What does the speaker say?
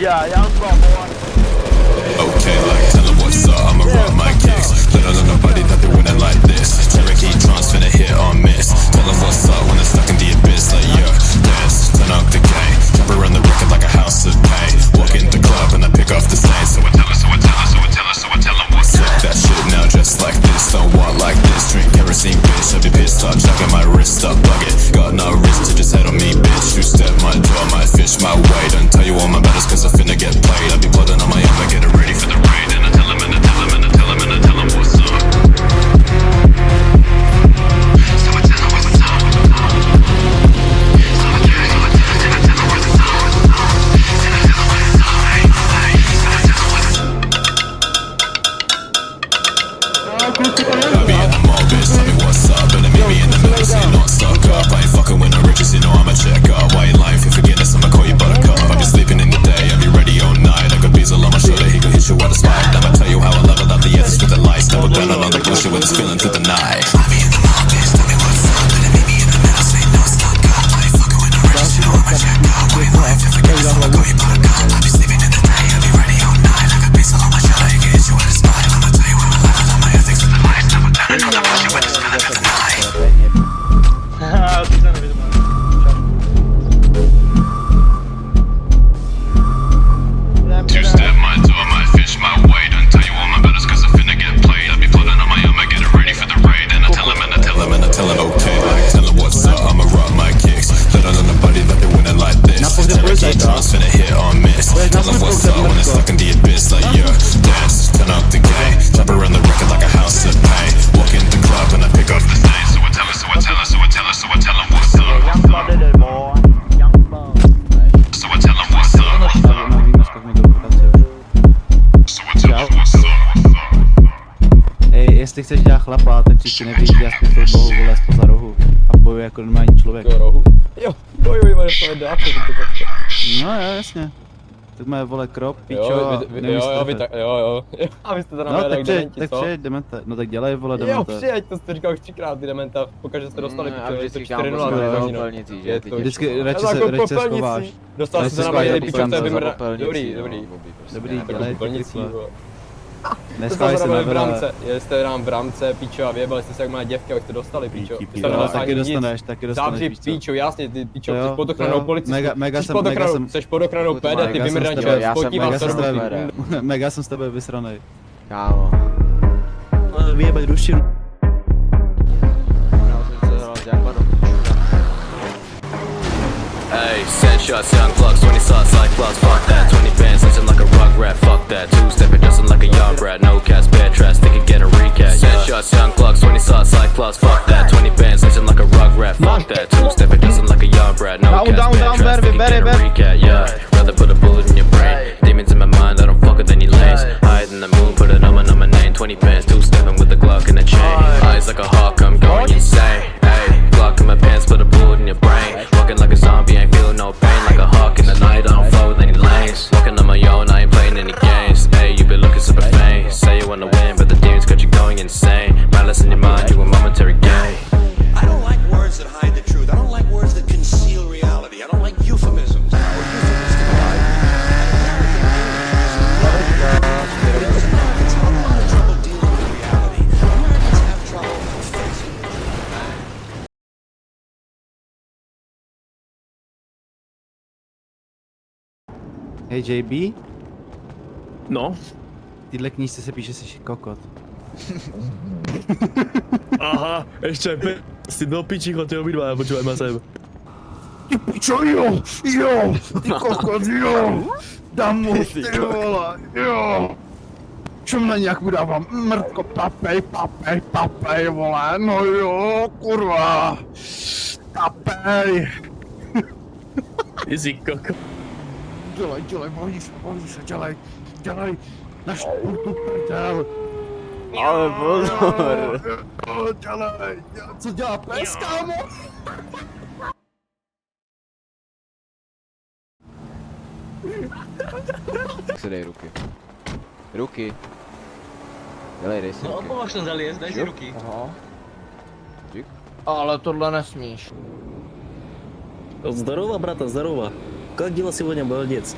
Yeah, young boy. Okay, like, tell them what's up, I'ma rock my kicks. Let on nobody that they're winning like this. Cherokee drums finna hit or miss. Tell them what's up when they're stuck in the abyss. Like, yeah, dance, turn up the K. Jump around the record like a house of pain. Walk in the club and I pick off the stain. So I tell her, so I tell her, so I tell her, so I tell them what's up. That shit now just like this, don't want like this. Drink kerosene, bitch, I'll be pissed, start chugging my wrist up, plug it. Got no reason to just head on me, bitch. Two-step my jaw, might fish my way. Don't tell you all my matters cause I finna get played. I'll be blooding on my own, I get it ready for the raid. And I tell him, and I tell him, and I tell him, and I tell him what's up. So I tell him what's up. So I tell him what's up. And I tell him what's up. And I tell him what's up. Hey, hey, so I tell him what's up. I be in the mall, bitch, tell me what's up. Better meet me in the middle, so you're not stuck up. I ain't fucking with no riches, you know I'm a check up. Why you lying for forgiveness, I'ma call you buttercup. I be sleeping in the day, I be ready all night. I got bezel on my shoulder, he gon' hit you out of spite. I'ma tell you how I level up the earth with the lights. Double down on all the bullshit with this feeling through the night. I be in the mall, bitch, tell me what's up. Better meet me in the middle, so you know I'm stuck up. I ain't fucking with no riches, you know I'm a check up. Why you lying for forgiveness, I'ma call you buttercup. I be sleeping in the day, I be ready all night. I got bezel on my shoulder, he gon' hit you out of spite. I'ma tell you how I level up my ethics with the lights. Double down on all the bullshit with this feeling through the night. Two-step my door, might fish my way. Don't tell you all my battles cause I finna get played. I be plotting on my own, I get it ready for the raid. And I tell him, and I tell him, and I tell him, okay, like, tell him what's up, I'ma rock my kicks. Let on nobody that they're winning like this. Cherokee drums finna hit or miss. Tell them what's up when they're stuck in the abyss. Like, yeah, dance, turn up the game. Jump around the record like a house of pain. Walk in the club and I pick up the stain. So I tell her, so I tell her, so I tell her, so I tell him what's up. Young boy. Young boy. So I tell him what's up. So I tell him what's up. Ej, jestli chceš dělat chlapa, tak příště nevyjdi aspoň tou bohu vole spoza rohu a bojuje jako normální člověk. Do rohu? Jo, bojujeme to dáko, No jo, jasně. Tak má vole krop, pičo jo, a jo. A vy jste to no naměli tak jak dementi, tak co? přijeď, demente. No tak dělej vole Jo, demente. přijeď, to jste říkal už 3krát, ty dementa, pokaždé jste dostali, a pičo, je to vždycky 4-0 kámo na popelnicí, že? Ty Vždycky radši jako se schováš. Dostal jsi se na Radši mě, se pičo, to je schováš. vymrda. Dobrý. Dobrý, Jako dělej ty popelnicí, vole. vole. To Neschávaj se na v vele. bramce, jste nám v bramce, pičo, a vyjebali jste se jak má děvka, jak jste dostali, pičo. Vy jste Jo, nedostali nic. taky dostaneš, Zavři víš co. píčo, jasně, ty pičo, To jo, jsi pod to ochranou jo. policistů, Mega jsi jsem- pod mega ochranou, jsem- jsi pod ochranou Mega PD, ty jsem vymrdače, tebe- já jsem spotíval Mega se jsem do s ruky. Bere. Mega jsem s tebe vysranej. Kámo. Vyjebej ruštinu. Hey, send shots, young plugs, 20 shots, like plugs, fuck that. 20 bands, listen like a rug rat, fuck that. Two-step adjusting like a yard rat, no cast, bad trash, they can get a recap. Send shots, young plugs, 20 shots, like plugs, fuck that. 20 bands, listen like a rug rat, fuck that. Two-step adjusting like a yard rat, no cast, bad trash, they can get a recap. Yeah, rather put a bullet in your brain. Demons in my mind, I don't fuck with any lanes. Higher than the moon, put it on my name. 20 bands, two-stepping with a Glock and a chain. Eyes like a hawk, I'm going insane. Hey, Glock in my pants, put a bullet in your brain. Walking like a zombie, ain't feeling no pain. Like a hawk in the night, I don't flow with any lanes. Walking on my own, I ain't playing any games. Hey, you been looking super faint. Say you wanna win, but the demons got you going insane. Malice in your mind, you a momentary gain. I don't like words that hide the truth. I don't like words that conceal reality. I don't like euphemisms. It's a lot of trouble dealing with reality. Americans have trouble facing it. Hej JB, No, tyhle knížce se píše, jsi kokot. aha, ještě si do pičího, ty obidva, počúvaj ma sem. Ty pičo, jo, ty kokot, jo, dám mu, ty vole, jo. Čem na nějak udávám, mrtko, papej, vole, no jo, kurva, papej. Ty si koko. Dělej, bojí se, dělej, na špurtu prdel. Ale pozor. Dělej, co dělá pes, kámo? Tak se dej ruky. Ruky. Dej si ruky. Považ ten zaliez, daj si ruky. Aha. Dík. Ale tohle nesmíš. Здорово, брата, здорово. Как дела сегодня, молодец?